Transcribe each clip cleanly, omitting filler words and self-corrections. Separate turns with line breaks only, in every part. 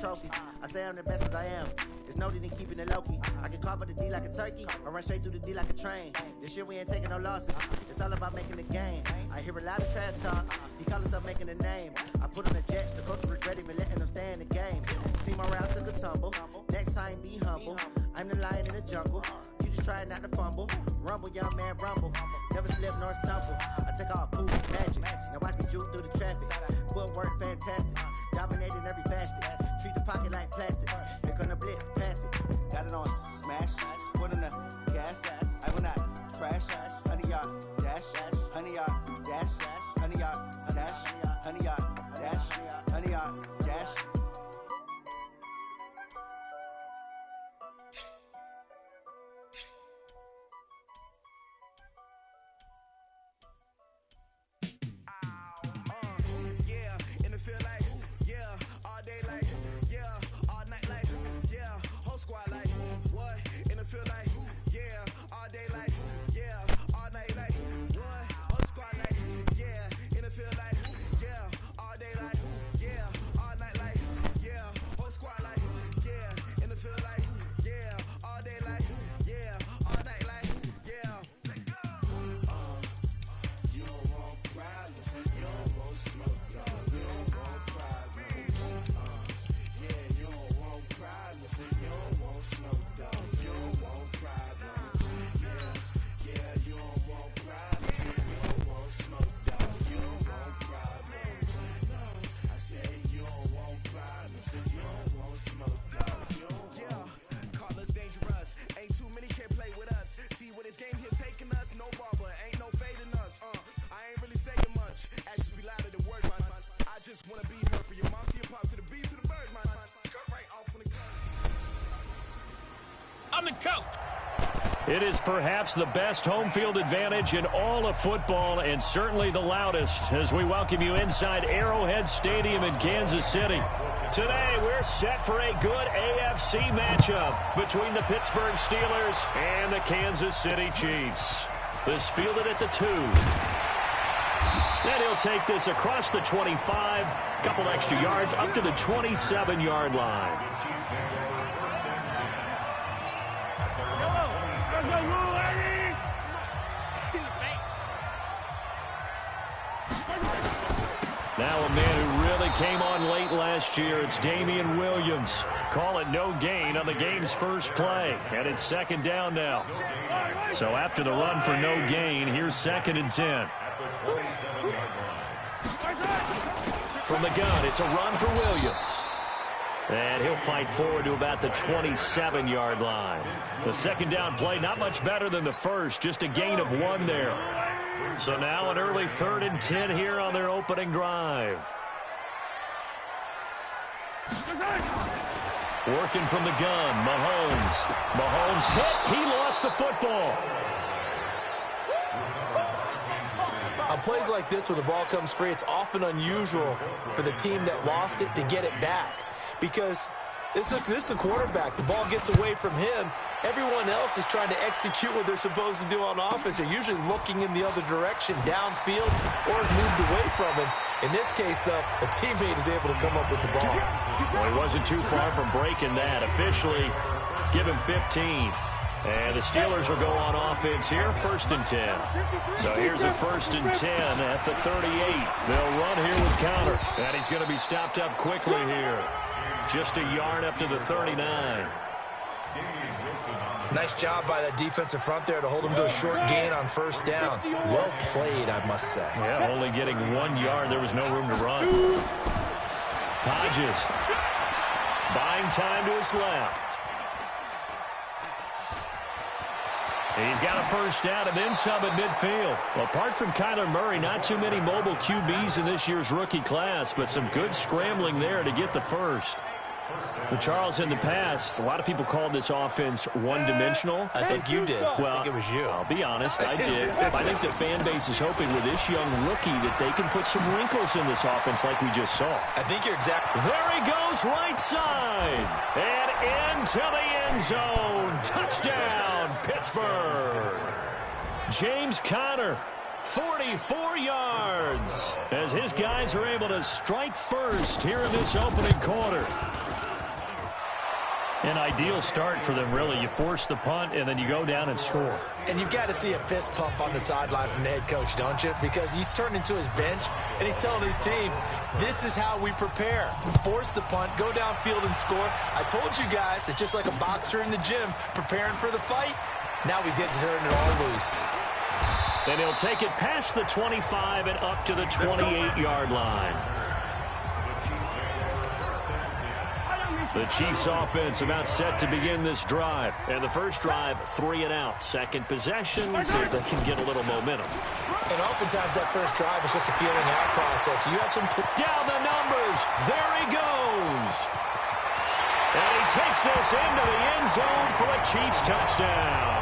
trophy. I say I'm the best as I am. It's no need in keeping it low-key. I can carve up the D like a turkey, or run straight through the D like a train. This year we ain't taking no losses. It's all about making the game. I hear a lot of trash talk. He call himself making a name. I put on the Jets, the coach regret even letting them stay in the game. See my route took a tumble. Next time be humble. I'm the lion in the jungle. You just try not to fumble. Rumble, young man, rumble. Never slip nor stumble. I take all food magic. Now watch me juke through the traffic. Footwork fantastic. Dominating every facet. Treat the pocket like plastic. Here come the blitz, pass it. Got it on smash. Put in the gas. I will not crash. 100-yard dash. 100-yard dash. 100-yard dash. 100-yard dash. 100-yard dash.
It is perhaps the best home field advantage in all of football, and certainly the loudest, as we welcome you inside Arrowhead Stadium in Kansas City. Today, we're set for a good AFC matchup between the Pittsburgh Steelers and the Kansas City Chiefs. This fielded at the 2. And he'll take this across the 25, couple extra yards, up to the 27-yard line. Now a man who really came on late last year, it's Damian Williams. Call it no gain on the game's first play, and it's second down now. So after the run for no gain, here's 2nd and 10. From the gun, it's a run for Williams. And he'll fight forward to about the 27-yard line. The second down play, not much better than the first, just a gain of 1 there. So now an early 3rd and 10 here on their opening drive. Working from the gun, Mahomes. Mahomes hit. He lost the football.
On plays like this where the ball comes free, it's often unusual for the team that lost it to get it back. Because this is the quarterback. The ball gets away from him. Everyone else is trying to execute what they're supposed to do on offense. They're usually looking in the other direction, downfield, or moved away from him. In this case, though, a teammate is able to come up with the ball.
Well, he wasn't too far from breaking that. Officially, give him 15. And the Steelers will go on offense here, 1st and 10. So here's a 1st and 10 at the 38. They'll run here with Conner. And he's going to be stopped up quickly here. Just a yard up to the 39.
Nice job by that defensive front there to hold him to a short gain on 1st down. Well played, I must say.
Yeah, only getting 1 yard. There was no room to run. Hodges buying time to his left. He's got a 1st down and then some at midfield. Well, apart from Kyler Murray, not too many mobile QBs in this year's rookie class, but some good scrambling there to get the 1st. Well, Charles, in the past, a lot of people called this offense one-dimensional.
I think you did.
Well,
I think it was you.
I'll be honest, I did. I think the fan base is hoping with this young rookie that they can put some wrinkles in this offense like we just saw.
I think you're exactly.
There he goes, right side. And into the end zone. Touchdown, Pittsburgh. James Conner, 44 yards, as his guys are able to strike first here in this opening quarter. An ideal start for them, really. You force the punt, and then you go down and score.
And you've got to see a fist pump on the sideline from the head coach, don't you? Because he's turned into his bench, and he's telling his team, this is how we prepare. Force the punt, go downfield and score. I told you guys, it's just like a boxer in the gym preparing for the fight. Now we get to turn it all loose.
And he'll take it past the 25 and up to the 28-yard line. The Chiefs offense about set to begin this drive. And the first drive, 3 and out. Second possession, see if they can get a little momentum.
And oftentimes that first drive is just a feeling out process. You have some...
Down the numbers. There he goes. And he takes this into the end zone for a Chiefs touchdown.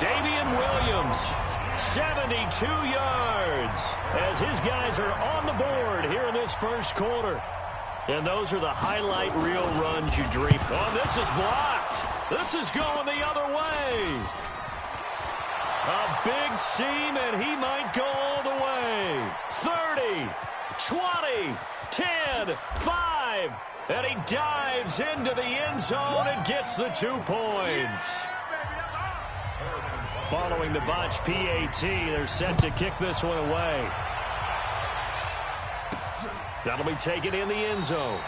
Damian Williams, 72 yards, as his guys are on the board here in this first quarter. And those are the highlight reel runs you dream. Oh, this is blocked. This is going the other way. A big seam, and he might go all the way. 30, 20, 10, 5. And he dives into the end zone and gets the 2 points. Following the botch PAT, they're set to kick this one away. That'll be taken in the end zone.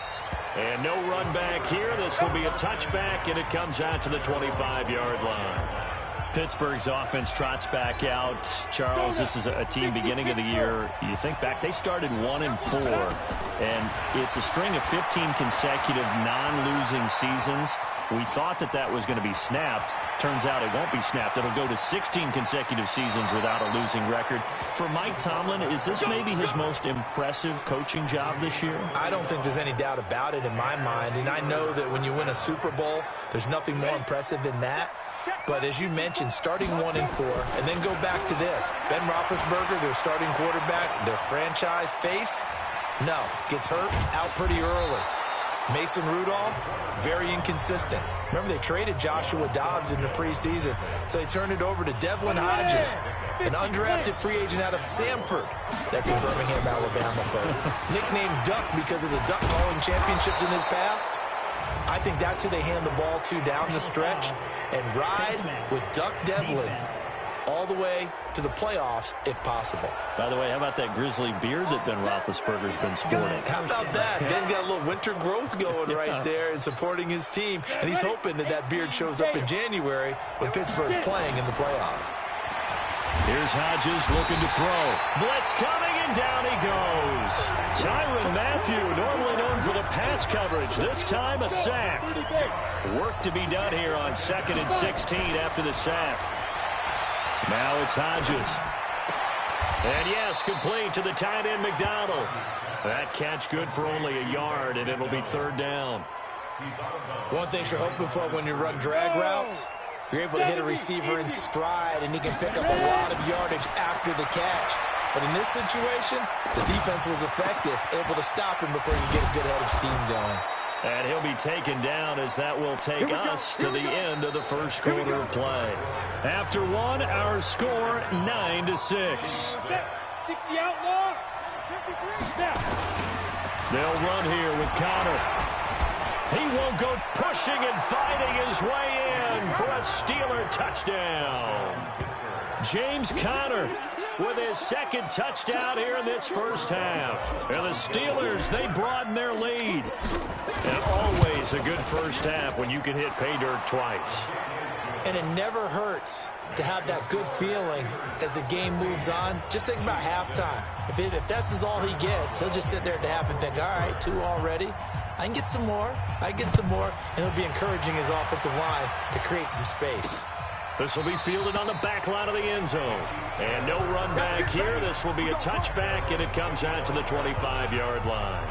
And no run back here. This will be a touchback, and it comes out to the 25-yard line. Pittsburgh's offense trots back out. Charles, this is a team beginning of the year. You think back, they started 1-4, and it's a string of 15 consecutive non-losing seasons. We thought that was going to be snapped. Turns out it won't be snapped. It'll go to 16 consecutive seasons without a losing record. For Mike Tomlin, is this maybe his most impressive coaching job this year?
I don't think there's any doubt about it in my mind. And I know that when you win a Super Bowl, there's nothing more impressive than that. But as you mentioned, starting 1-4, and then go back to this. Ben Roethlisberger, their starting quarterback, their franchise face, no, gets hurt out pretty early. Mason Rudolph, very inconsistent. Remember, they traded Joshua Dobbs in the preseason, so they turned it over to Devlin Hodges, an undrafted free agent out of Samford. That's in Birmingham, Alabama, folks. Nicknamed Duck because of the duck calling championships in his past. I think that's who they hand the ball to down the stretch and ride with Duck Devlin all the way to the playoffs if possible.
By the way, how about that grizzly beard that Ben Roethlisberger's been sporting?
How about that? Ben got a little winter growth going right there and supporting his team, and he's hoping that beard shows up in January when Pittsburgh's playing in the playoffs.
Here's Hodges looking to throw. Blitz coming, and down he goes. Tyrann Mathieu, normally known for the pass coverage, this time a sack. Work to be done here on 2nd and 16 after the sack. Now it's Hodges. And yes, complete to the tight end McDonald. That catch good for only a yard, and it'll be 3rd down.
One thing you're hoping for when you run drag routes, you're able to hit a receiver in stride, and he can pick up a lot of yardage after the catch. But in this situation, the defense was effective, able to stop him before you get a good head of steam going.
And he'll be taken down as that will take us to the end of the first quarter of play. After one, our score 9-6.
60 outlaw.
They'll run here with Conner. He won't go pushing and fighting his way in for a Steeler touchdown. James Conner with his 2nd touchdown here in this first half. And the Steelers, they broaden their lead. And always a good first half when you can hit pay dirt twice.
And it never hurts to have that good feeling as the game moves on. Just think about halftime. If that's all he gets, he'll just sit there at the half and think, all right, 2 already. I can get some more. I get some more. And he'll be encouraging his offensive line to create some space.
This will be fielded on the back line of the end zone. And no run back here. This will be a touchback, and it comes out to the 25-yard line.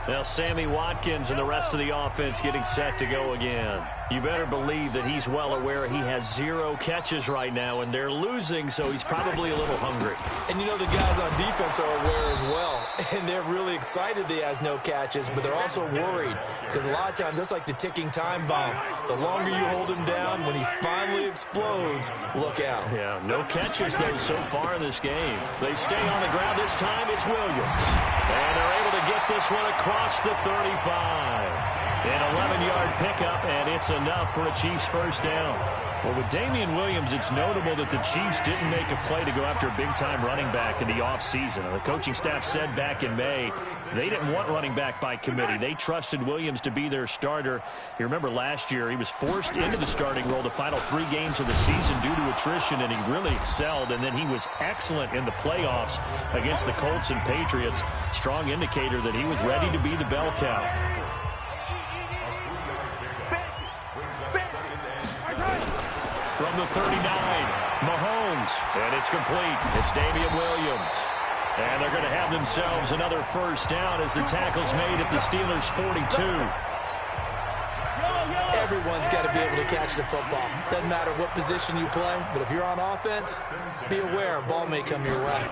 Now Sammy Watkins and the rest of the offense getting set to go again. You better believe that he's well aware he has 0 catches right now, and they're losing, so he's probably a little hungry.
And you know the guys on defense are aware as well, and they're really excited that he has no catches, but they're also worried because a lot of times that's like the ticking time bomb. The longer you hold him down, when he finally explodes, look out.
Yeah, no catches, though, so far in this game. They stay on the ground. This time it's Williams. And they're able to get this one across the 35. An 11-yard pickup, and it's enough for a Chiefs first down. Well, with Damian Williams, it's notable that the Chiefs didn't make a play to go after a big-time running back in the offseason. The coaching staff said back in May they didn't want running back by committee. They trusted Williams to be their starter. You remember last year he was forced into the starting role the final 3 games of the season due to attrition, and he really excelled. And then he was excellent in the playoffs against the Colts and Patriots. Strong indicator that he was ready to be the bell cow. From the 39, Mahomes, and it's complete. It's Damian Williams. And they're going to have themselves another first down as the tackle's made at the Steelers' 42.
Everyone's got to be able to catch the football. Doesn't matter what position you play, but if you're on offense, be aware a ball may come your way.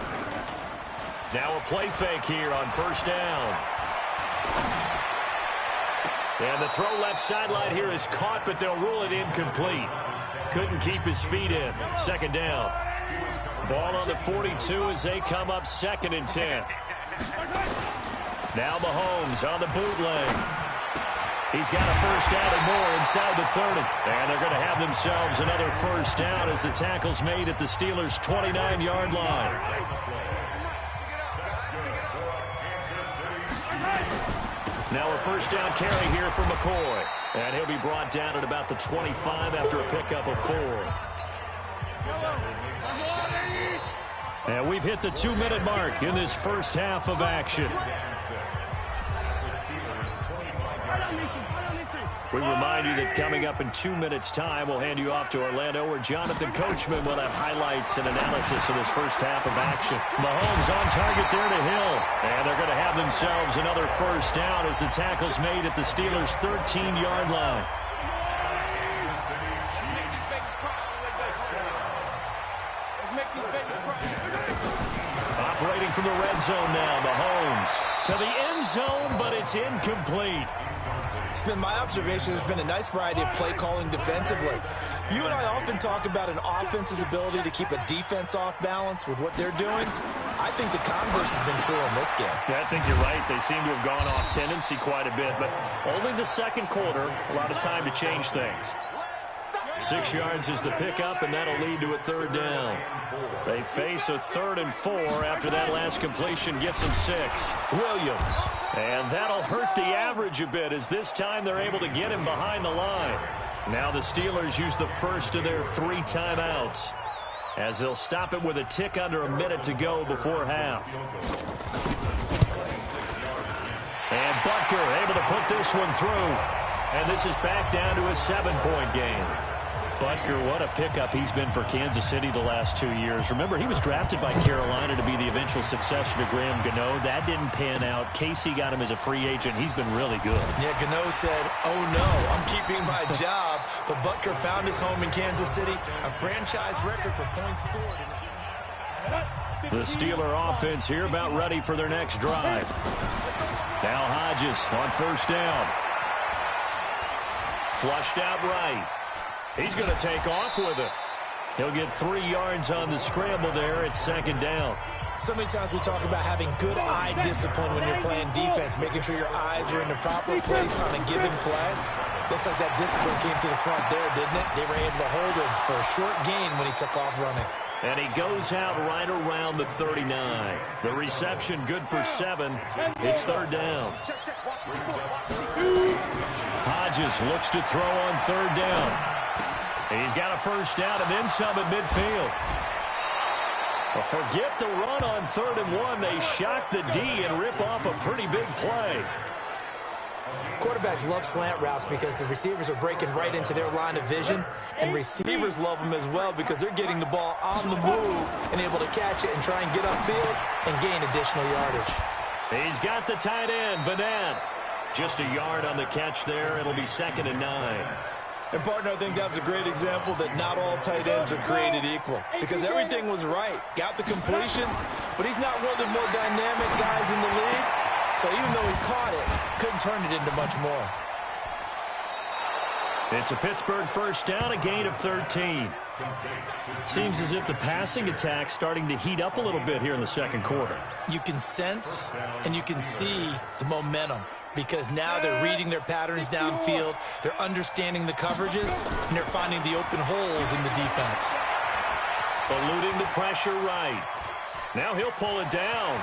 Now a play fake here on first down. And the throw left sideline here is caught, but they'll rule it incomplete. Couldn't keep his feet in. Second down. Ball on the 42 as they come up 2nd and 10. Now Mahomes on the bootleg. He's got a first down and more inside the 30. And they're going to have themselves another first down as the tackle's made at the Steelers' 29-yard line. Now a first down carry here for McCoy. And he'll be brought down at about the 25 after a pickup of 4. And we've hit the 2-minute mark in this first half of action. We remind you that coming up in 2 minutes' time, we'll hand you off to Orlando, where Jonathan Coachman will have highlights and analysis of this first half of action. Mahomes on target there to Hill. And they're going to have themselves another first down as the tackle's made at the Steelers' 13-yard line. Operating from the red zone now, Mahomes to the end zone, but it's incomplete.
It's been my observation there's been a nice variety of play calling defensively. You and I often talk about an offense's ability to keep a defense off balance with what they're doing. I think the converse has been true in this game.
Yeah, I think you're right. They seem to have gone off tendency quite a bit, but only the second quarter, a lot of time to change things. 6 yards is the pickup, and that'll lead to a third down. They face a 3rd and 4 after that last completion gets them 6. Williams. And that'll hurt the average a bit as this time they're able to get him behind the line. Now the Steelers use the first of their 3 timeouts as they'll stop it with a tick under a minute to go before half. And Butker able to put this one through. And this is back down to a 7-point game. Butker, what a pickup he's been for Kansas City the last 2 years. Remember, he was drafted by Carolina to be the eventual successor to Graham Gano. That didn't pan out. Casey got him as a free agent. He's been really good.
Yeah, Gano said, oh no, I'm keeping my job. But Butker found his home in Kansas City, a franchise record for points scored.
The Steeler offense here about ready for their next drive. Now Hodges on first down. Flushed out right. He's going to take off with it. He'll get 3 yards on the scramble there at second down.
So many times we talk about having good eye discipline when you're playing defense, making sure your eyes are in the proper place on a given play. Looks like that discipline came to the front there, didn't it? They were able to hold him for a short gain when he took off running.
And he goes out right around the 39. The reception good for 7. It's third down. Hodges looks to throw on third down. He's got a first down and then some at midfield. Well, forget the run on 3rd and 1. They shock the D and rip off a pretty big play.
Quarterbacks love slant routes because the receivers are breaking right into their line of vision, and receivers love them as well because they're getting the ball on the move and able to catch it and try and get upfield and gain additional yardage.
He's got the tight end, Vanette. Just a yard on the catch there. It'll be 2nd and 9.
And, partner, I think that was a great example that not all tight ends are created equal because everything was right. Got the completion, but he's not one of the more dynamic guys in the league. So even though he caught it, couldn't turn it into much more.
It's a Pittsburgh first down, a gain of 13. Seems as if the passing attack's starting to heat up a little bit here in the second quarter.
You can sense and you can see the momentum. because now they're reading their patterns downfield, they're understanding the coverages, and they're finding the open holes in the defense.
Eluding the pressure right. Now he'll pull it down.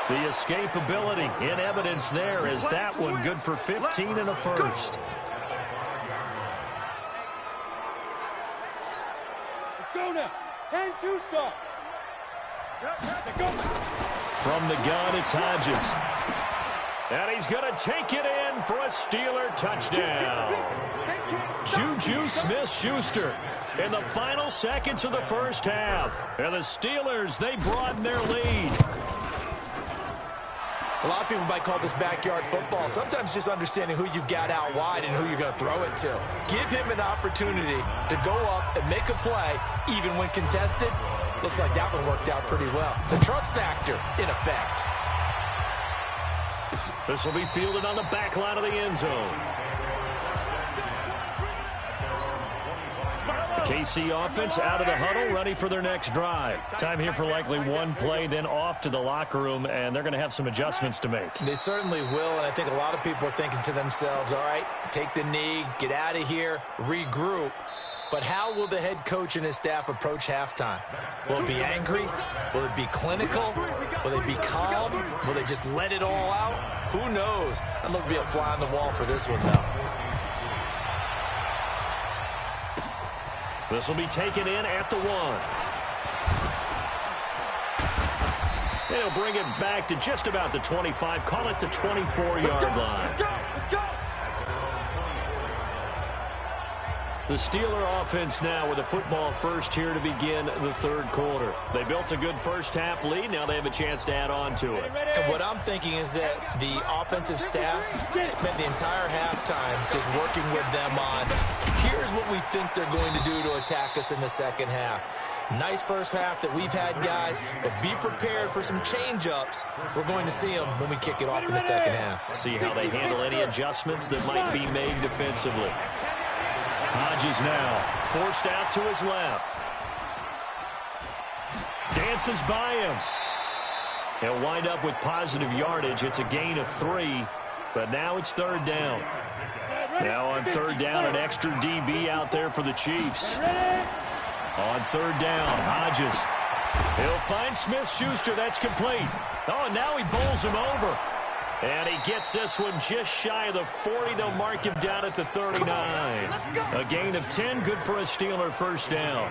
The escapability in evidence there as that one good for 15 and a first.
Let's go now. 10-2 stop.
From the gun, it's Hodges. And he's going to take it in for a Steeler touchdown. Juju Smith-Schuster in the final seconds of the first half. And the Steelers, they broaden their lead.
A lot of people might call this backyard football. Sometimes just understanding who you've got out wide and who you're going to throw it to. Give him an opportunity to go up and make a play, even when contested. Looks like that one worked out pretty well. The trust factor in effect.
This will be fielded on the back line of the end zone. The KC offense out of the huddle, ready for their next drive. Time here for likely one play, then off to the locker room, and they're going to have some adjustments to make.
They certainly will, and I think a lot of people are thinking to themselves, all right, take the knee, get out of here, regroup. But how will the head coach and his staff approach halftime? Will it be angry? Will it be clinical? Will they be calm? Will they just let it all out? Who knows? I'd love to be a fly on the wall for this one, though.
This will be taken in at the 1. They'll bring it back to just about the 25. Call it the 24-yard line. The Steeler offense now with a football first here to begin the third quarter. They built a good first half lead. Now they have a chance to add on to it.
And what I'm thinking is that the offensive staff spent the entire halftime just working with them on, here's what we think they're going to do to attack us in the second half. Nice first half that we've had, guys, but be prepared for some change-ups. We're going to see them when we kick it off in the second half.
See how they handle any adjustments that might be made defensively. Hodges now forced out to his left. Dances by him. He'll wind up with positive yardage. It's a gain of 3, but now it's third down. Now on third down, an extra DB out there for the Chiefs. On third down, Hodges. He'll find Smith-Schuster. That's complete. Oh, and now he bowls him over. And he gets this one just shy of the 40. They'll mark him down at the 39. A gain of 10, good for a Steeler first down.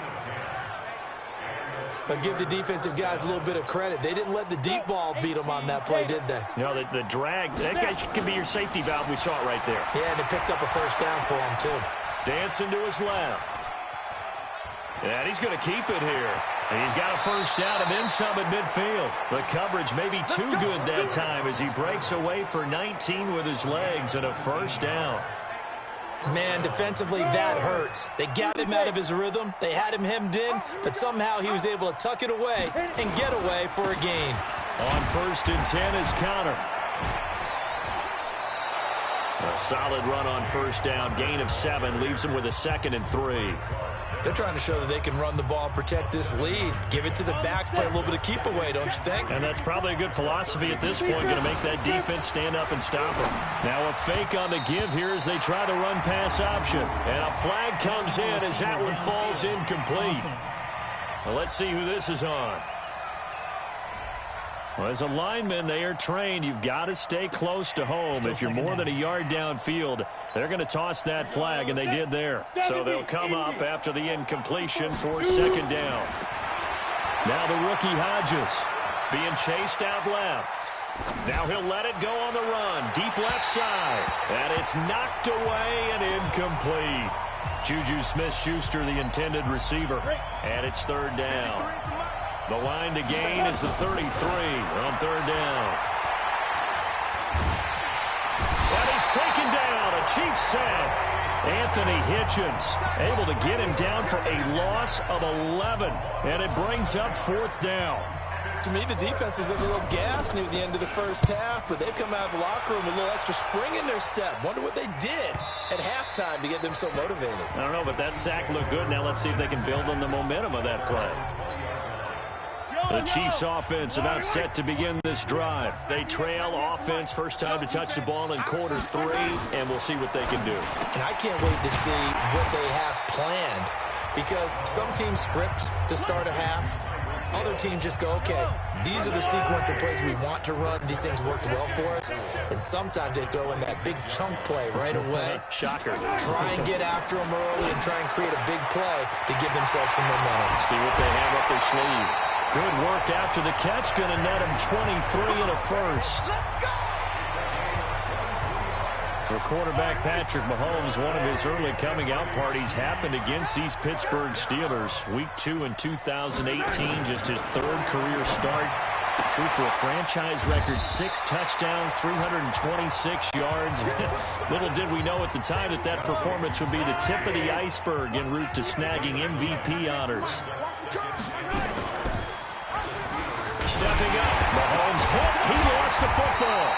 But give the defensive guys a little bit of credit. They didn't let the deep ball beat them on that play, did they?
No, the drag, that guy can be your safety valve. We saw it right there.
Yeah, and it picked up a first down for him, too.
Dancing to his left. And he's going to keep it here. And he's got a first down and then some at midfield. The coverage may be too good that time as he breaks away for 19 with his legs and a first down.
Man, defensively, that hurts. They got him out of his rhythm. They had him hemmed in, but somehow he was able to tuck it away and get away for a gain.
On 1st and 10 is Connor. A solid run on first down. Gain of 7 leaves him with a 2nd and 3.
They're trying to show that they can run the ball and protect this lead. Give it to the backs, play a little bit of keep away, don't you think?
And that's probably a good philosophy at this point. Going to make that defense stand up and stop them. Now a fake on the give here as they try to run pass option. And a flag comes in as that one falls incomplete. Well, let's see who this is on. Well, as a lineman, they are trained. You've got to stay close to home. If you're more than a yard downfield, they're going to toss that flag, and they did there. So they'll come up after the incompletion for 2nd down. Now the rookie Hodges being chased out left. Now he'll let it go on the run. Deep left side. And it's knocked away and incomplete. Juju Smith-Schuster, the intended receiver. And it's 3rd down. The line to gain is the 33 on 3rd down. And he's taken down. A Chiefs sack. Anthony Hitchens able to get him down for a loss of 11. And it brings up 4th down.
To me, the defense was looking a little gas near the end of the first half, but they've come out of the locker room with a little extra spring in their step. Wonder what they did at halftime to get them so motivated.
I don't know, but that sack looked good. Now let's see if they can build on the momentum of that play. The Chiefs offense about set to begin this drive. They trail offense, first time to touch the ball in quarter 3, and we'll see what they can do.
And I can't wait to see what they have planned, because some teams script to start a half. Other teams just go, okay, these are the sequence of plays we want to run. These things worked well for us. And sometimes they throw in that big chunk play right away.
Shocker.
Try and get after them early and try and create a big play to give themselves some momentum.
See what they have up their sleeve. Good work after the catch. Going to net him 23 and a first. For quarterback Patrick Mahomes, one of his early coming-out parties happened against these Pittsburgh Steelers. Week 2 in 2018, just his 3rd career start. Threw for a franchise record 6 touchdowns, 326 yards. Little did we know at the time that that performance would be the tip of the iceberg en route to snagging MVP honors. Stepping up, Mahomes hit. He lost the football.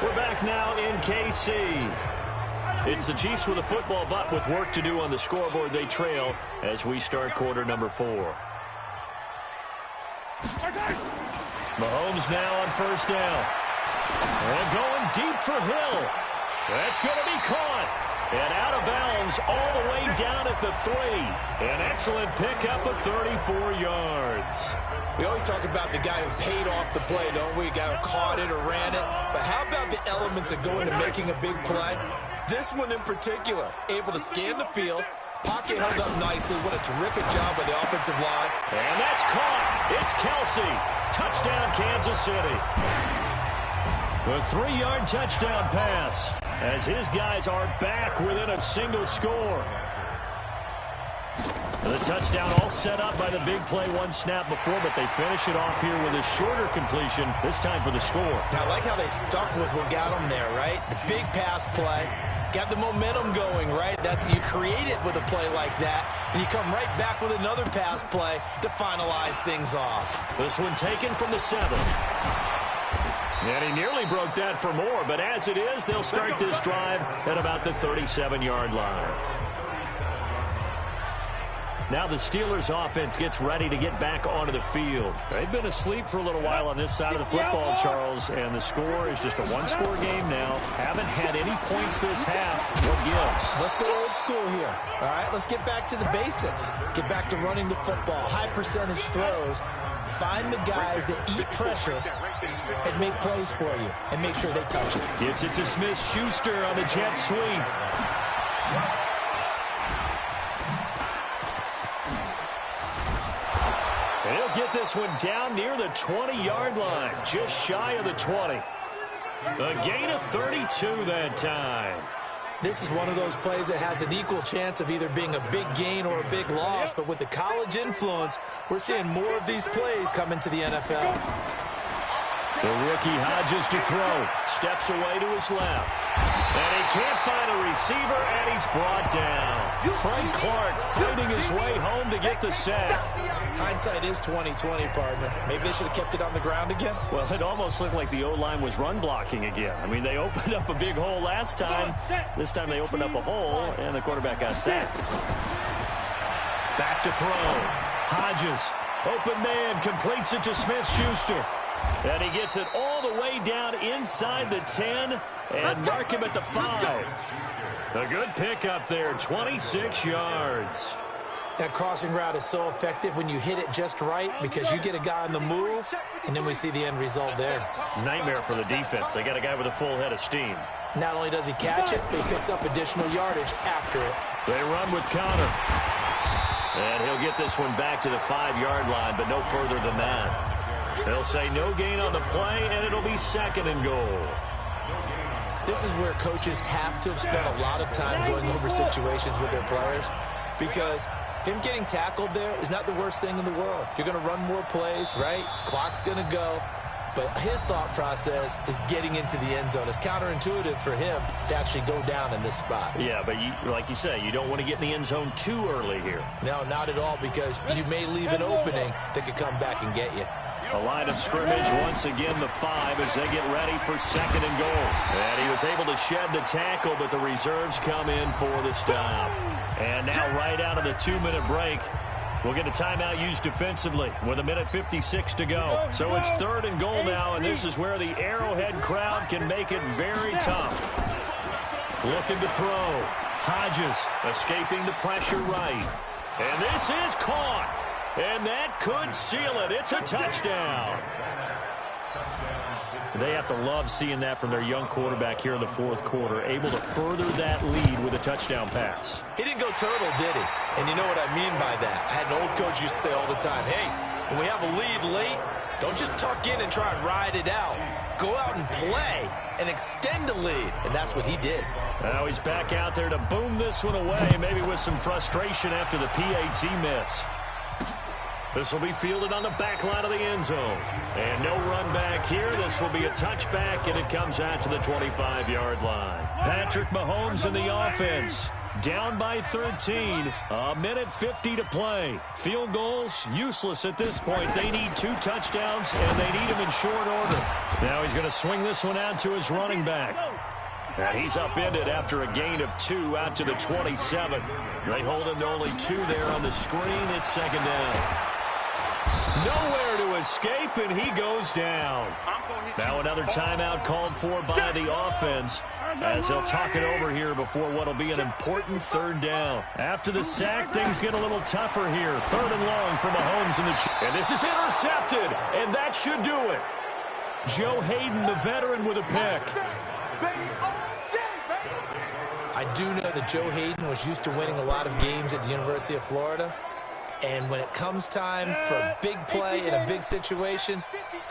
We're back now in KC. It's the Chiefs with a football, but with work to do on the scoreboard. They trail as we start quarter number 4. Mahomes now on first down. And going deep for Hill. That's going to be caught. And out of bounds all the way down at the 3. An excellent pickup of 34 yards.
We always talk about the guy who paid off the play, don't we? The guy who caught it or ran it. But how about the elements that go into making a big play? This one in particular, able to scan the field, pocket held up nicely. What a terrific job by the offensive line.
And that's caught. It's Kelsey. Touchdown, Kansas City. The 3-yard touchdown pass as his guys are back within a single score. The touchdown all set up by the big play one snap before, but they finish it off here with a shorter completion, this time for the score.
Now, I like how they stuck with what got them there, right? The big pass play. Got the momentum going, right? That's you create it with a play like that, and you come right back with another pass play to finalize things off.
This one taken from the 7. And he nearly broke that for more, but as it is, they'll start this drive at about the 37-yard line. Now the Steelers offense gets ready to get back onto the field. They've been asleep for a little while on this side of the football, Charles, and the score is just a one-score game now. Haven't had any points this half. What gives?
Let's go old school here. All right, let's get back to the basics. Get back to running the football, high percentage throws. Find the guys that eat pressure and make plays for you and make sure they touch it.
Gets it to Smith-Schuster on the jet sweep. He'll get this one down near the 20-yard line, just shy of the 20. A gain of 32 that time.
This is one of those plays that has an equal chance of either being a big gain or a big loss, but with the college influence, we're seeing more of these plays come into the NFL.
The rookie Hodges to throw. Steps away to his left. And he can't find a receiver, and he's brought down. Frank Clark fighting his way home to get the sack.
Hindsight is 20/20, partner. Maybe they should have kept it on the ground again.
Well, it almost looked like the O-line was run blocking again. I mean, they opened up a big hole last time. This time they opened up a hole, and the quarterback got sacked. Back to throw. Hodges, open man, completes it to Smith-Schuster. And he gets it all the way down inside the 10 and mark him at the 5. A good pickup there, 26 yards.
That crossing route is so effective when you hit it just right because you get a guy on the move, and then we see the end result there.
It's a nightmare for the defense. They got a guy with a full head of steam.
Not only does he catch it, but he picks up additional yardage after it.
They run with Connor. And he'll get this one back to the 5-yard line, but no further than that. They'll say no gain on the play, and it'll be 2nd and goal.
This is where coaches have to have spent a lot of time going over situations with their players, because him getting tackled there is not the worst thing in the world. You're going to run more plays, right? Clock's going to go. But his thought process is getting into the end zone. It's counterintuitive for him to actually go down in this spot.
Yeah, but like you say, you don't want to get in the end zone too early here.
No, not at all, because you may leave an opening that could come back and get you.
A line of scrimmage, once again the 5 as they get ready for 2nd and goal. And he was able to shed the tackle, but the reserves come in for the stop. And now right out of the 2-minute break, we'll get a timeout used defensively with 1:56 to go. So it's 3rd and goal now, and this is where the Arrowhead crowd can make it very tough. Looking to throw. Hodges escaping the pressure right. And this is caught. And that could seal it. It's a touchdown. They have to love seeing that from their young quarterback here in the 4th quarter, able to further that lead with a touchdown pass.
He didn't go turtle, did he? And you know what I mean by that. I had an old coach used to say all the time, hey, when we have a lead late, don't just tuck in and try and ride it out. Go out and play and extend the lead. And that's what he did.
Now he's back out there to boom this one away, maybe with some frustration after the PAT miss. This will be fielded on the back line of the end zone. And no run back here. This will be a touchback, and it comes out to the 25-yard line. Patrick Mahomes in the offense. Down by 13. 1:50 to play. Field goals, useless at this point. They need 2 touchdowns, and they need them in short order. Now he's going to swing this one out to his running back. And he's upended after a gain of 2 out to the 27. They hold him to only 2 there on the screen. It's 2nd down. Nowhere to escape, and he goes down. Now another timeout called for by the offense as they'll talk it over here before what will be an important 3rd down. After the sack, things get a little tougher here. 3rd and long for Mahomes in the and this is intercepted, and that should do it. Joe Hayden, the veteran, with a pick.
I do know that Joe Hayden was used to winning a lot of games at the University of Florida. And when it comes time for a big play in a big situation,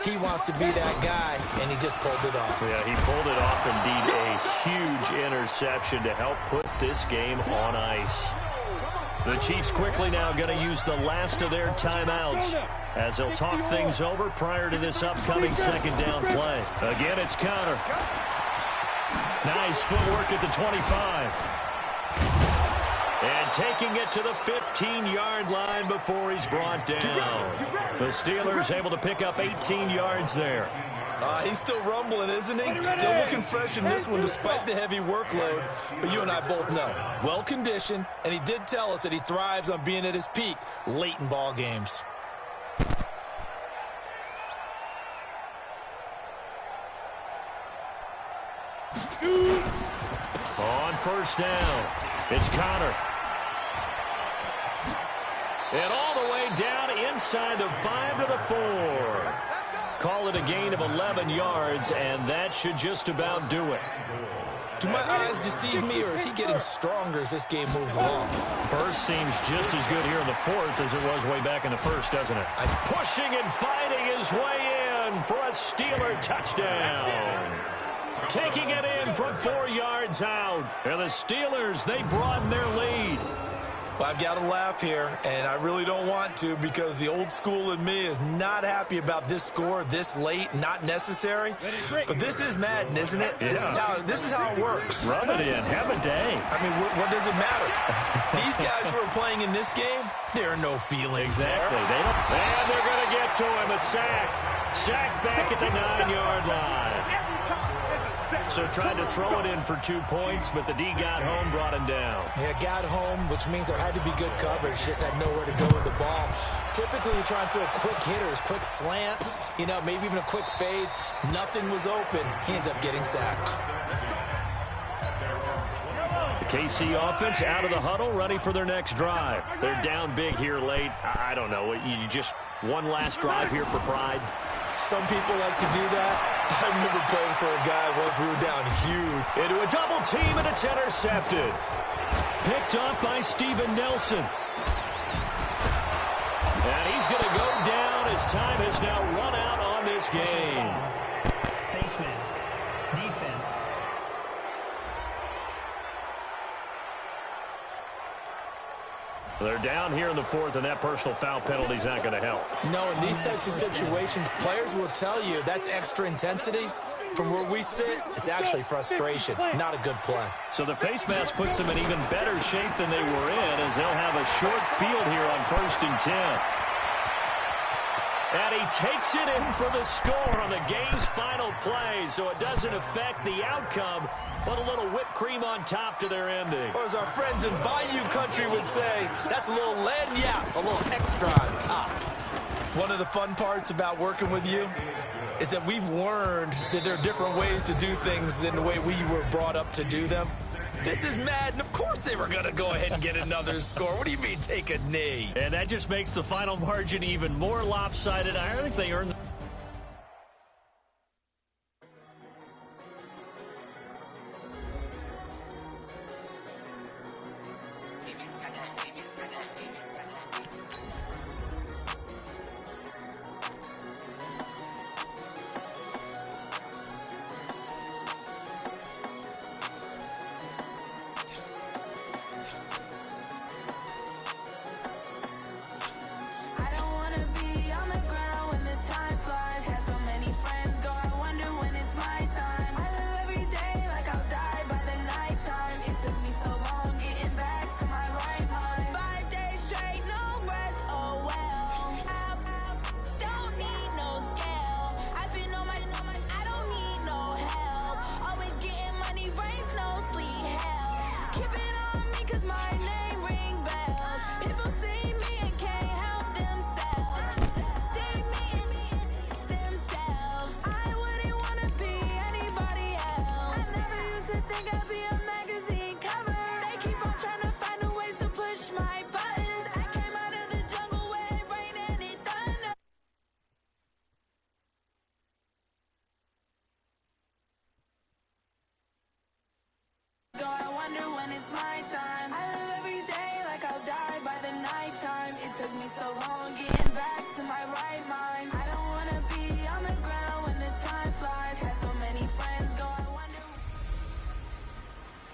he wants to be that guy, and he just pulled it off.
Yeah, he pulled it off indeed. A huge interception to help put this game on ice. The Chiefs quickly now going to use the last of their timeouts as they'll talk things over prior to this upcoming 2nd down play. Again, it's Conner. Nice footwork at the 25. And taking it to the 15-yard line before he's brought down. The Steelers able to pick up 18 yards there.
He's still rumbling, isn't he? Still looking fresh in this one despite the heavy workload. But you and I both know, well-conditioned, and he did tell us that he thrives on being at his peak late in ball games.
On 1st down, it's Conner. And all the way down inside the 5 to the 4. Call it a gain of 11 yards, and that should just about do it.
Do my eyes deceive me, or is he getting stronger as this game moves along?
Burst seems just as good here in the 4th as it was way back in the 1st, doesn't it? Pushing and fighting his way in for a Steeler touchdown. Taking it in from 4 yards out. And the Steelers, they broaden their lead.
Well, I've got to laugh here, and I really don't want to because the old school in me is not happy about this score this late, not necessary. But this is Madden, isn't it? Yeah. This is how it works.
Rub it in. Have a day.
I mean, what does it matter? These guys who are playing in this game, there are no feelings
exactly.
there.
They don't. And they're going to get to him. A sack. Sack back at the 9-yard line. So tried to throw it in for 2 points, but the D got home, brought him down.
Yeah, got home, which means there had to be good coverage. Just had nowhere to go with the ball. Typically, you try and throw quick hitters, quick slants, maybe even a quick fade. Nothing was open. He ends up getting sacked.
The KC offense out of the huddle, ready for their next drive. They're down big here late. I don't know. You just one last drive here for pride.
Some people like to do that. I remember playing for a guy once we were down huge.
Into a double team, and it's intercepted. Picked up by Steven Nelson. And he's going to go down as time has now run out on this game.
Face mask. Defense.
They're down here in the 4th, and that personal foul penalty is not going to help.
No, in these types of situations, players will tell you that's extra intensity. From where we sit, it's actually frustration, not a good play.
So the face mask puts them in even better shape than they were in as they'll have a short field here on 1st and 10. And he takes it in for the score on the game's final play, so it doesn't affect the outcome, but a little whipped cream on top to their ending.
Or as our friends in Bayou Country would say, that's a little lagniappe, a little extra on top. One of the fun parts about working with you is that we've learned that there are different ways to do things than the way we were brought up to do them. This is Madden. Of course they were going to go ahead and get another score. What do you mean take a knee?
And that just makes the final margin even more lopsided. I think they earned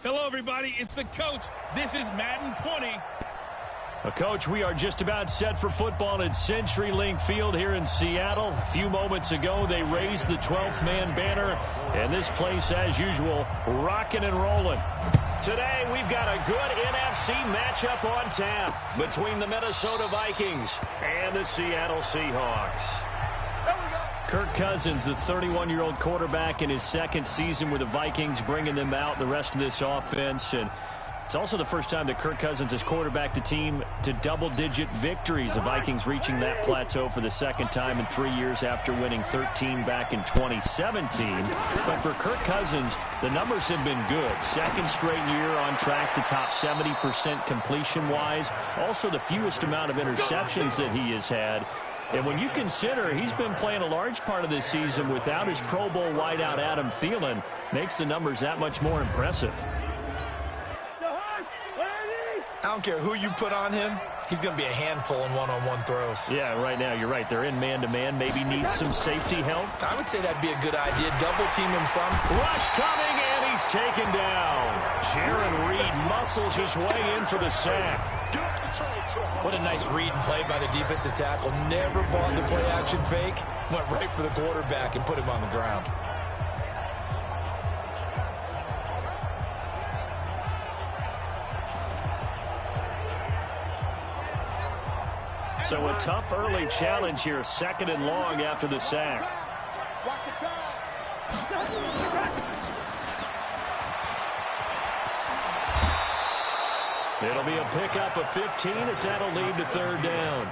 Hello, everybody. It's the coach. This is Madden 20.
Coach, we are just about set for football at CenturyLink Field here in Seattle. A few moments ago, they raised the 12th man banner, and this place, as usual, rocking and rolling. Today, we've got a good NFC matchup on tap between the Minnesota Vikings and the Seattle Seahawks. Kirk Cousins, the 31-year-old quarterback in his second season with the Vikings, bringing them out the rest of this offense. And it's also the first time that Kirk Cousins has quarterbacked the team to double-digit victories. The Vikings reaching that plateau for the second time in 3 years after winning 13 back in 2017. But for Kirk Cousins, the numbers have been good. Second straight year on track to top 70% completion-wise. Also the fewest amount of interceptions that he has had. And when you consider he's been playing a large part of this season without his Pro Bowl wideout Adam Thielen, makes the numbers that much more impressive.
I don't care who you put on him, he's going to be a handful in one-on-one throws.
Yeah, right now, you're right. They're in man-to-man. Maybe needs some safety help.
I would say that'd be a good idea. Double team him some.
Rush coming, and he's taken down. Jaron Reed muscles his way in for the sack.
What a nice read and play by the defensive tackle. Never bought the play-action fake. Went right for the quarterback and put him on the ground.
So a tough early challenge here. Second and long after the sack. It'll be a pickup of 15 as that'll lead to third down.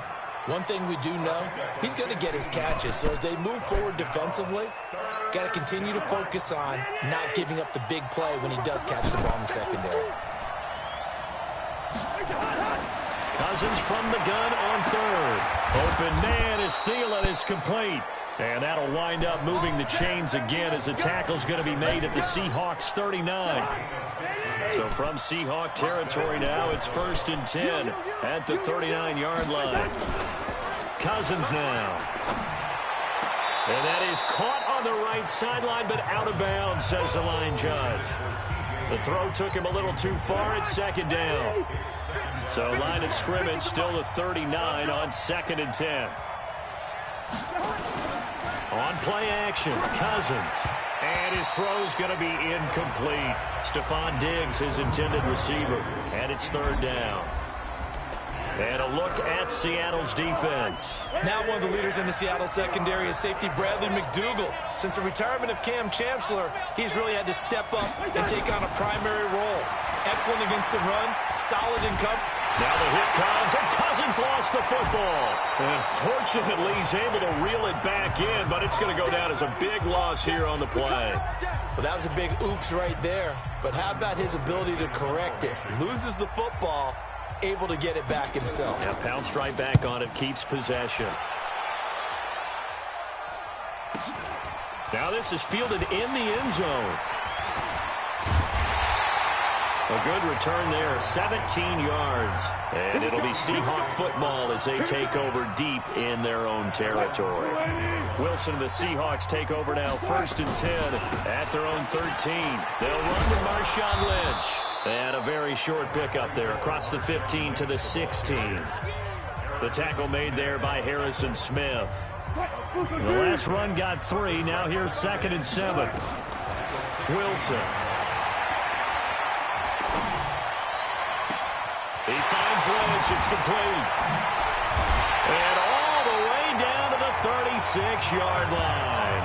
One thing we do know, he's going to get his catches. So as they move forward defensively, got to continue to focus on not giving up the big play when he does catch the ball in the secondary.
Cousins from the gun on third. Open man is Thielen. It's complete. And that'll wind up moving the chains again as the tackle's going to be made at the Seahawks 39. So from Seahawk territory now, it's 1st and 10 at the 39-yard line. Cousins now. And that is caught on the right sideline, but out of bounds, says the line judge. The throw took him a little too far at second down. So line of scrimmage still the 39 on 2nd and 10. On play action, Cousins. And his throw's going to be incomplete. Stephon Diggs, his intended receiver. And it's third down. And a look at Seattle's defense.
Now one of the leaders in the Seattle secondary is safety Bradley McDougald. Since the retirement of Cam Chancellor, he's really had to step up and take on a primary role. Excellent against the run, solid in cover.
Now the hit comes, and Cousins lost the football. And fortunately, he's able to reel it back in, but it's going to go down as a big loss here on the play.
Well, that was a big oops right there. But how about his ability to correct it? Loses the football, able to get it back himself.
Yeah, pounced right back on it, keeps possession. Now this is fielded in the end zone. A good return there, 17 yards. And it'll be Seahawk football as they take over deep in their own territory. Wilson and the Seahawks take over now, 1st and 10 at their own 13. They'll run to Marshawn Lynch. And a very short pickup there across the 15 to the 16. The tackle made there by Harrison Smith. The last run got 3. Now here's 2nd and 7. Wilson. He finds Lynch. It's complete. And all the way down to the 36-yard line.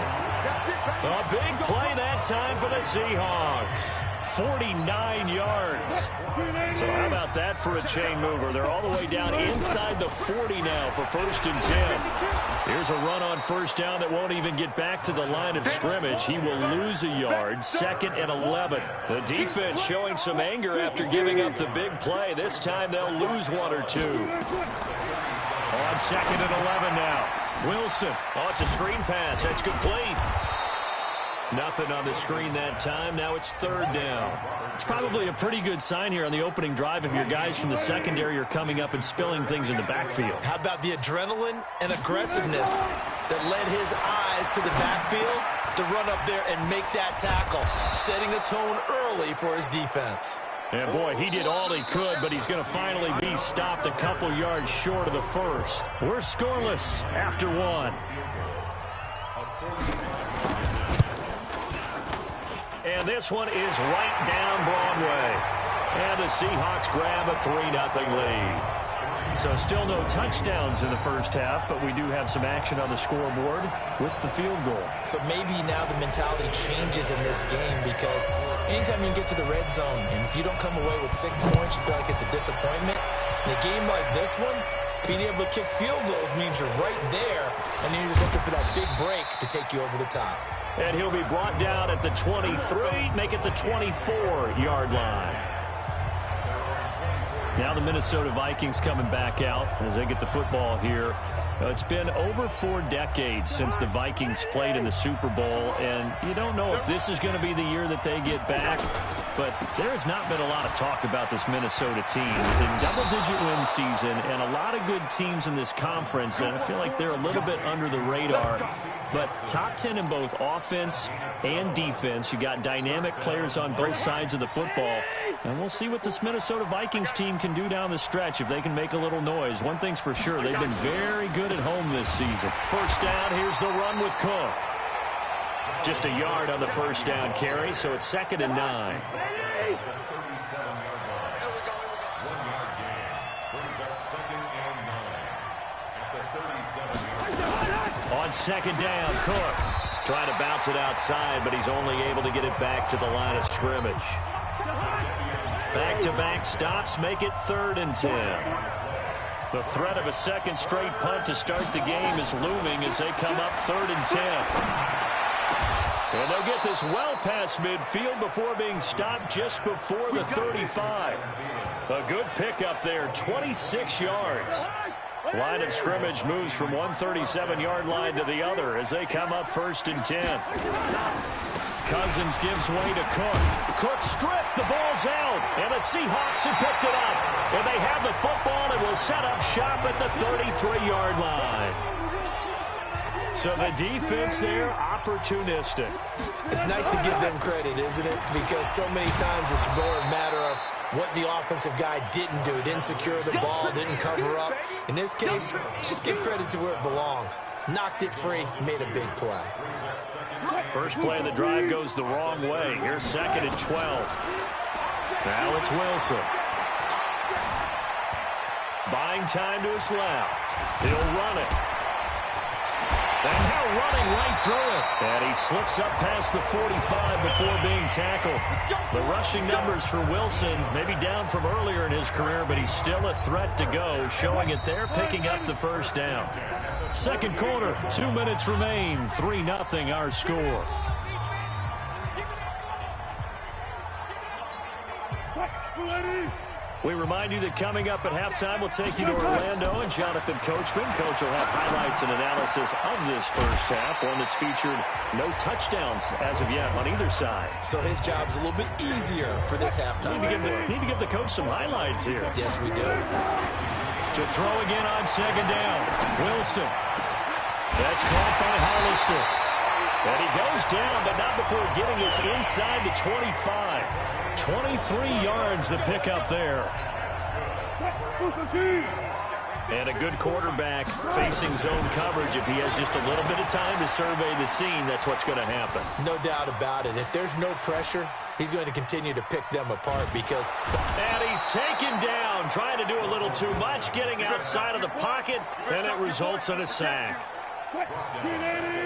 A big play that time for the Seahawks. 49 yards. So how about that for a chain mover? They're all the way down inside the 40 now for 1st and 10. Here's a run on 1st down that won't even get back to the line of scrimmage. He will lose a yard. 2nd and 11. The defense showing some anger after giving up the big play. This time they'll lose 1 or 2. On 2nd and 11 now. Wilson. Oh, it's a screen pass. That's complete. Nothing on the screen that time. Now it's 3rd down. It's probably a pretty good sign here on the opening drive if your guys from the secondary are coming up and spilling things in the backfield.
How about the adrenaline and aggressiveness that led his eyes to the backfield to run up there and make that tackle, setting a tone early for his defense.
And boy, he did all he could, but he's going to finally be stopped a couple yards short of the 1st. We're scoreless after 1. And this one is right down Broadway. And the Seahawks grab a 3-0 lead. So still no touchdowns in the 1st half, but we do have some action on the scoreboard with the field goal.
So maybe now the mentality changes in this game because anytime you get to the red zone, and if you don't come away with 6 points, you feel like it's a disappointment. In a game like this one, being able to kick field goals means you're right there, and then you're just looking for that big break to take you over the top.
And he'll be brought down at the 23, make it the 24-yard line. Now the Minnesota Vikings coming back out as they get the football here. It's been over 4 decades since the Vikings played in the Super Bowl, and you don't know if this is going to be the year that they get back, but there has not been a lot of talk about this Minnesota team. In double-digit win season and a lot of good teams in this conference, and I feel like they're a little bit under the radar, but top 10 in both offense and defense. You got dynamic players on both sides of the football, and we'll see what this Minnesota Vikings team can do down the stretch if they can make a little noise. One thing's for sure, they've been very good at home this season. 1st down, here's the run with Cook. Just a yard on the 1st down carry, so it's 2nd and 9. On 2nd down, Cook trying to bounce it outside, but he's only able to get it back to the line of scrimmage. Back-to-back stops make it 3rd and 10. The threat of a 2nd straight punt to start the game is looming as they come up 3rd and 10. And they'll get this well past midfield before being stopped just before the 35. A good pickup there, 26 yards. Line of scrimmage moves from one 37-yard line to the other as they come up 1st and 10. Cousins gives way to Cook. Cook stripped, the ball's out, and the Seahawks have picked it up. And they have the football and will set up shop at the 33-yard line. So the defense there, opportunistic.
It's nice to give them credit, isn't it? Because so many times it's more a matter of what the offensive guy didn't do. Didn't secure the ball, didn't cover up. In this case, just give credit to where it belongs. Knocked it free, made a big play.
First play of the drive goes the wrong way. Here's 2nd and 12. Now it's Wilson. By Buying time to his left. He'll run it. And now running right through it. And he slips up past the 45 before being tackled. The rushing numbers for Wilson, maybe down from earlier in his career, but he's still a threat to go, showing it there, picking up the first down. Second quarter, 2 minutes remain, 3-0 our score. We remind you that coming up at halftime, we'll take you to Orlando and Jonathan Coachman. Coach will have highlights and analysis of this first half, one that's featured no touchdowns as of yet on either side.
So his job's a little bit easier for this halftime.
Need to give the coach some highlights here.
Yes, we do.
To throw again on second down. Wilson. That's caught by Hollister. And he goes down, but not before getting us inside the 25. 23 yards the pick up there. And a good quarterback facing zone coverage. If he has just a little bit of time to survey the scene, that's what's going to happen.
No doubt about it. If there's no pressure, he's going to continue to pick them apart because...
And he's taken down, trying to do a little too much, getting outside of the pocket, and it results in a sack.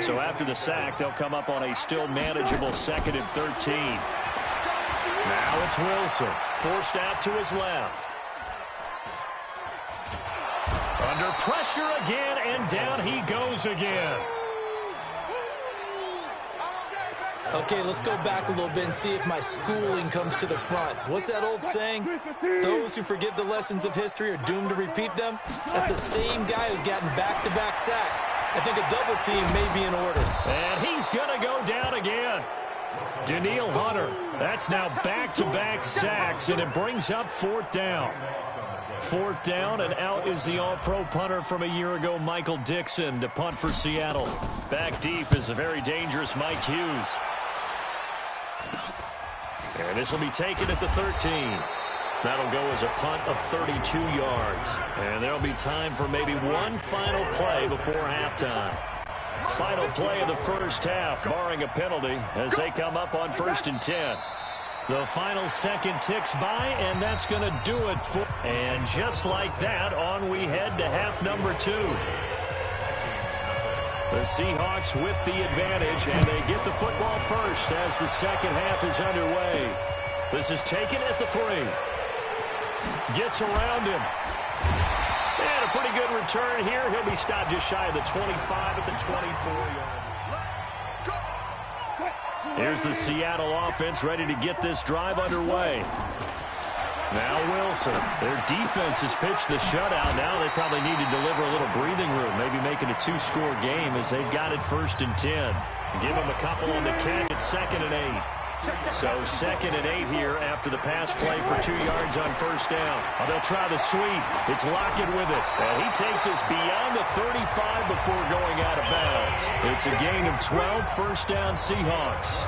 So after the sack, they'll come up on a still manageable 2nd and 13. Now it's Wilson, forced out to his left. Under pressure again, and down he goes again.
Okay, let's go back a little bit and see if my schooling comes to the front. What's that old saying? Those who forget the lessons of history are doomed to repeat them. That's the same guy who's gotten back-to-back sacks. I think a double team may be in order.
And he's going to go down again. Danielle Hunter, that's now back-to-back sacks, and it brings up 4th down. 4th down, and out is the all-pro punter from a year ago, Michael Dixon, to punt for Seattle. Back deep is a very dangerous Mike Hughes. And this will be taken at the 13. That'll go as a punt of 32 yards. And there'll be time for maybe one final play before halftime. Final play of the first half, barring a penalty, as they come up on 1st and 10. The final second ticks by, and that's going to do it. And just like that, on we head to half number 2. The Seahawks with the advantage, and they get the football first as the second half is underway. This is taken at the 3. Gets around him. And a pretty good return here. He'll be stopped just shy of the 25 at the 24-yard. Here's the Seattle offense ready to get this drive underway. Now Wilson. Their defense has pitched the shutout. Now they probably need to deliver a little breathing room, maybe make it a 2-score game as they've got it 1st and 10. Give them a couple on the catch at 2nd and 8. So 2nd and 8 here after the pass play for 2 yards on 1st down. Oh, they'll try the sweep. It's Lockett with it. And he takes us beyond the 35 before going out of bounds. It's a gain of 12, 1st down Seahawks.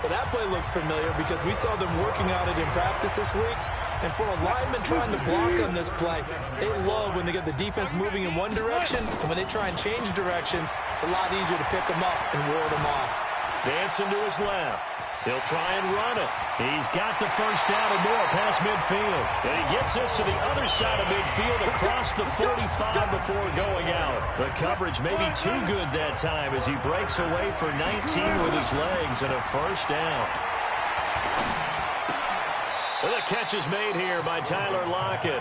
Well, that play looks familiar because we saw them working on it in practice this week. And for a lineman trying to block on this play, they love when they get the defense moving in one direction. And when they try and change directions, it's a lot easier to pick them up and ward them off.
Dancing to his left. He'll try and run it. He's got the first down and more past midfield. And he gets us to the other side of midfield across the 45 before going out. The coverage may be too good that time as he breaks away for 19 with his legs and a first down. Well, the catch is made here by Tyler Lockett.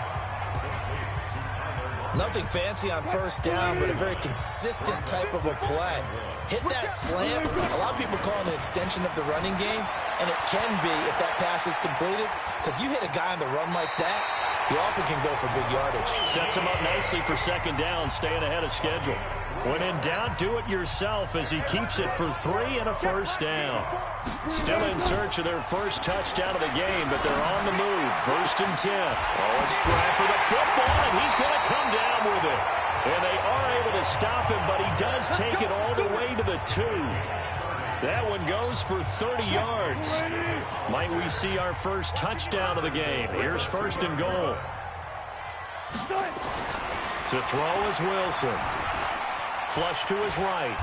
Nothing fancy on 1st down, but a very consistent type of a play. Hit that slant. A lot of people call it an extension of the running game, and it can be if that pass is completed, because you hit a guy on the run like that, he often can go for big yardage.
Sets him up nicely for 2nd down, staying ahead of schedule. When in doubt, do it yourself as he keeps it for 3 and a first down. Still in search of their first touchdown of the game, but they're on the move. 1st and 10. Oh, a scrap for the football, and he's going to come down with it. And they are able to stop him, but he does take it all the way to the 2. That one goes for 30 yards. Might we see our first touchdown of the game? Here's 1st and goal. To throw is Wilson. Flush to his right.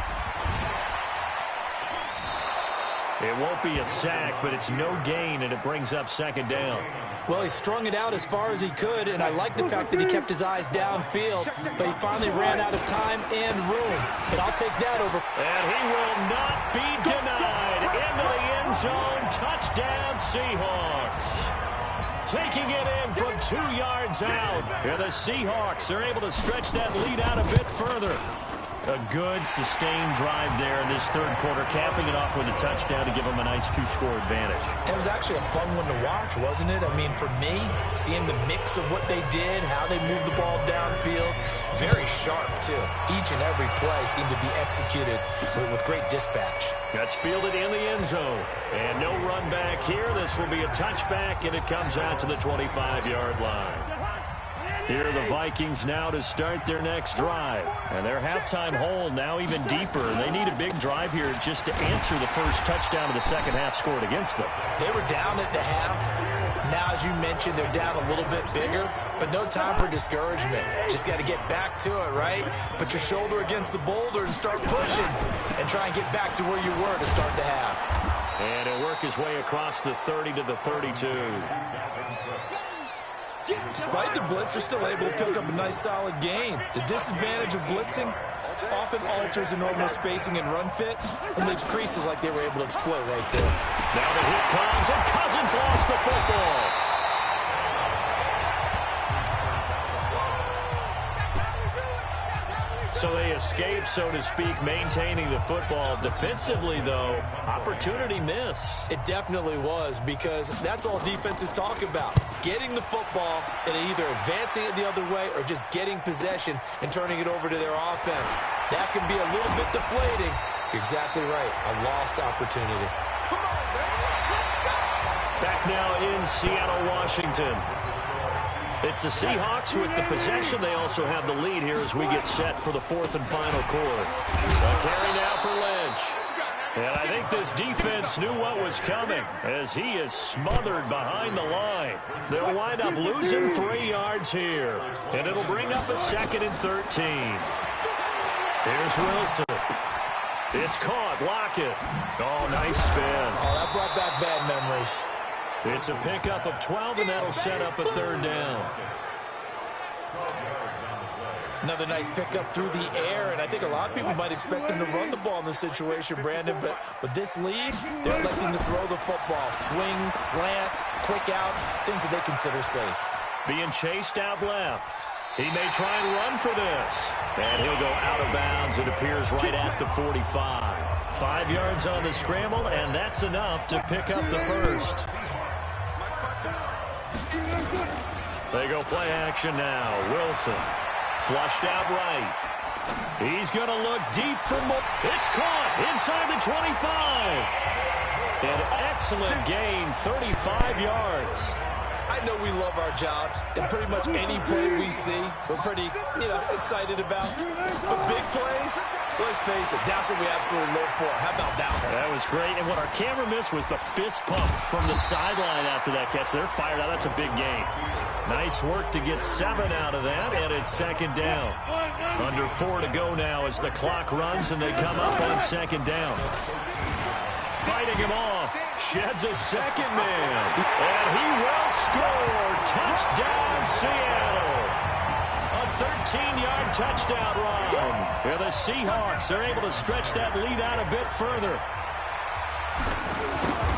It won't be a sack, but it's no gain, and it brings up second down.
Well, he strung it out as far as he could, and I like the fact that he kept his eyes downfield, but he finally ran out of time and room. But I'll take that over.
And he will not be denied. Into the end zone. Touchdown, Seahawks. Taking it in from 2 yards out. And the Seahawks are able to stretch that lead out a bit further. A good, sustained drive there in this third quarter, capping it off with a touchdown to give them a nice 2-score advantage.
It was actually a fun one to watch, wasn't it? I mean, for me, seeing the mix of what they did, how they moved the ball downfield, very sharp, too. Each and every play seemed to be executed with great dispatch.
That's fielded in the end zone. And no run back here. This will be a touchback, and it comes out to the 25-yard line. Here are the Vikings now to start their next drive. And their halftime hole now even deeper. They need a big drive here just to answer the first touchdown of the second half scored against them.
They were down at the half. Now, as you mentioned, they're down a little bit bigger, but no time for discouragement. Just got to get back to it, right? Put your shoulder against the boulder and start pushing and try and get back to where you were to start the half.
And he'll work his way across the 30 to the 32.
Despite the blitz, they're still able to pick up a nice, solid gain. The disadvantage of blitzing often alters the normal spacing and run fits and leaves creases like they were able to exploit right there.
Now the hit comes, and Cousins lost the football. So they escape, so to speak, maintaining the football. Defensively, though, opportunity miss.
It definitely was, because that's all defenses talk about. Getting the football and either advancing it the other way or just getting possession and turning it over to their offense. That can be a little bit deflating. You're exactly right. A lost opportunity.
Back now in Seattle, Washington. It's the Seahawks with the possession. They also have the lead here as we get set for the fourth and final quarter. A carry now for Lynch. And I think this defense knew what was coming as he is smothered behind the line. They'll wind up losing 3 yards here. And it'll bring up a 2nd and 13. Here's Wilson. It's caught. Lockett. Oh, nice spin.
Oh, that brought back bad memories.
It's a pickup of 12, and that'll set up a 3rd down.
Another nice pickup through the air, and I think a lot of people might expect them to run the ball in this situation, Brandon, but with this lead, they're electing to throw the football. Swings, slants, quick outs, things that they consider safe.
Being chased out left. He may try and run for this. And he'll go out of bounds. It appears right at the 45. 5 yards on the scramble, and that's enough to pick up the first. They go play action now. Wilson flushed out right. He's going to look deep for more. It's caught inside the 25. An excellent gain, 35 yards.
I know we love our jobs, and pretty much any play we see, we're pretty, excited about. But big plays, let's face it, that's what we absolutely live for. How about that one?
That was great, and what our camera missed was the fist pump from the sideline after that catch. They're fired out. That's a big gain. Nice work to get 7 out of that, and it's 2nd down. Under 4 to go now as the clock runs, and they come up on 2nd down. Fighting him off, sheds a 2nd man, and he will score. Touchdown, Seattle. A 13-yard touchdown run. And the Seahawks are able to stretch that lead out a bit further.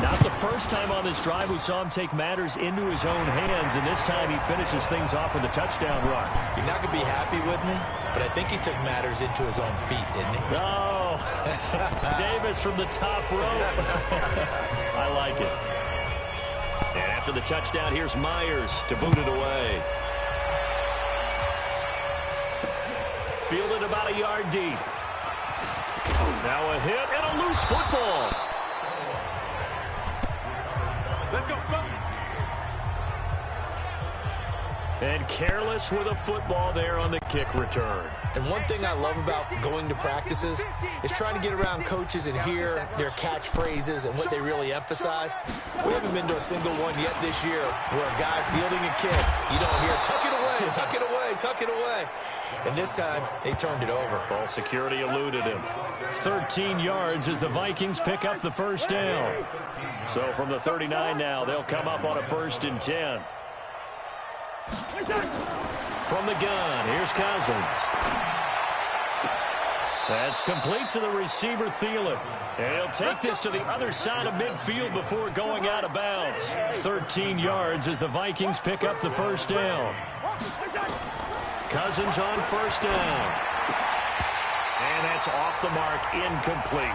Not the first time on this drive we saw him take matters into his own hands, and this time he finishes things off with a touchdown run.
You're not going to be happy with me, but I think he took matters into his own feet, didn't he?
Oh, Davis from the top rope. I like it. And after the touchdown, here's Myers to boot it away. Fielded about a yard deep. Now a hit and a loose football.
Let's go, Smoke.
And careless with a football there on the kick return.
And one thing I love about going to practices is trying to get around coaches and hear their catchphrases and what they really emphasize. We haven't been to a single one yet this year where a guy fielding a kick, you don't hear, tuck it away, Tuck it away, tuck it away. And this time, they turned it over.
Ball security eluded him. 13 yards as the Vikings pick up the first down. So from the 39 now, they'll come up on a 1st and 10. From the gun, here's Cousins. That's complete to the receiver, Thielen. And he'll take this to the other side of midfield before going out of bounds. 13 yards as the Vikings pick up the first down. Cousins on 1st down. And that's off the mark, incomplete.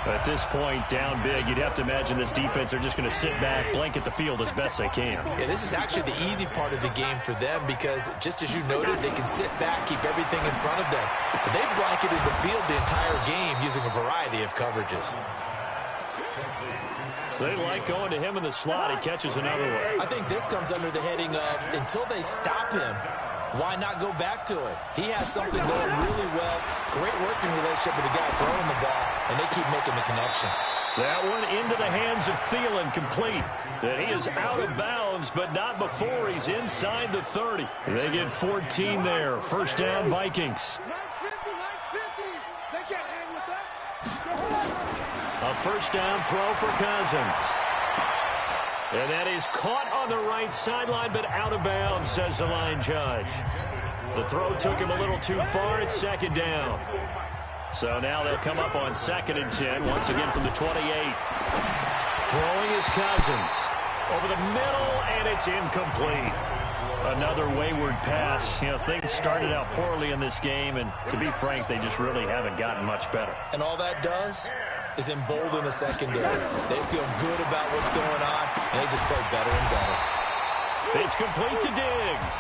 At this point, down big, you'd have to imagine this defense are just going to sit back, blanket the field as best they can.
Yeah, this is actually the easy part of the game for them because, just as you noted, they can sit back, keep everything in front of them. But they've blanketed the field the entire game using a variety of coverages.
They like going to him in the slot. He catches another one.
I think this comes under the heading of, until they stop him, why not go back to it? He has something going really well. Great working relationship with the guy throwing the ball, and they keep making the connection.
That one into the hands of Thielen, complete. That he is out of bounds, but not before he's inside the 30. They get 14 there. 1st down, Vikings.
They can't hang with us.
A 1st down throw for Cousins. And that is caught on the right sideline, but out of bounds, says the line judge. The throw took him a little too far. It's 2nd down. So now they'll come up on 2nd and 10, once again from the 28. Throwing is Cousins. Over the middle, and it's incomplete. Another wayward pass. You know, things started out poorly in this game, and to be frank, they just really haven't gotten much better.
And all that does is embolden the secondary. They feel good about what's going on, and they just play better and better.
It's complete to Diggs.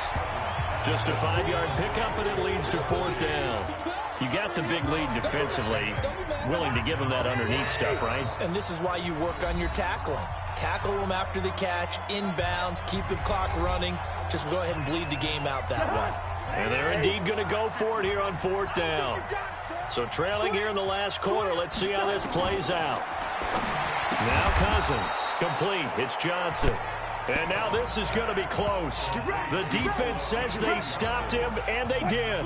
Just a 5-yard pickup, and it leads to 4th down. You got the big lead defensively, willing to give them that underneath stuff, right?
And this is why you work on your tackling. Tackle them after the catch, inbounds, keep the clock running. Just go ahead and bleed the game out that way.
And they're indeed going to go for it here on 4th down. So trailing here in the last quarter, let's see how this plays out. Now Cousins, complete. It's Johnson. And now this is going to be close. The defense says they stopped him, and they did.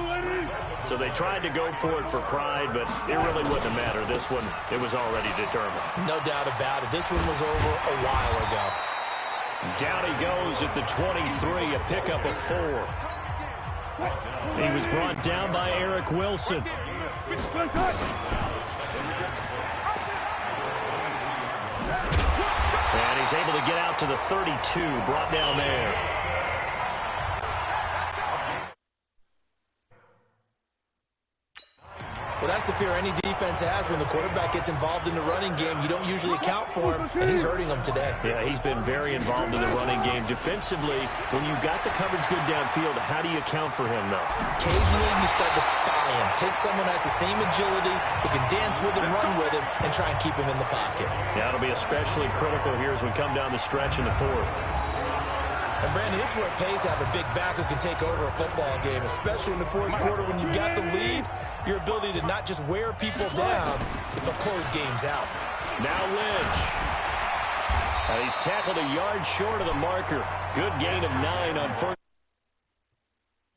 So they tried to go for it for pride, but it really wouldn't have mattered. This one, it was already determined.
No doubt about it. This one was over a while ago.
Down he goes at the 23, a pickup of 4. He was brought down by Eric Wilson. And he's able to get out to the 32, brought down there.
Well, that's the fear any defense has when the quarterback gets involved in the running game. You don't usually account for him, and he's hurting them today.
Yeah, he's been very involved in the running game. Defensively, when you got the coverage good downfield, how do you account for him, though?
Occasionally, you start to spy him. Take someone that has the same agility, who can dance with him, run with him, and try and keep him in the pocket.
Yeah, it'll be especially critical here as we come down the stretch in the 4th.
And, Brandon, this is where it pays to have a big back who can take over a football game, especially in the 4th quarter when you've got the lead. Your ability to not just wear people down, but close games out.
Now Lynch. And he's tackled a yard short of the marker. Good gain of 9 on 1st.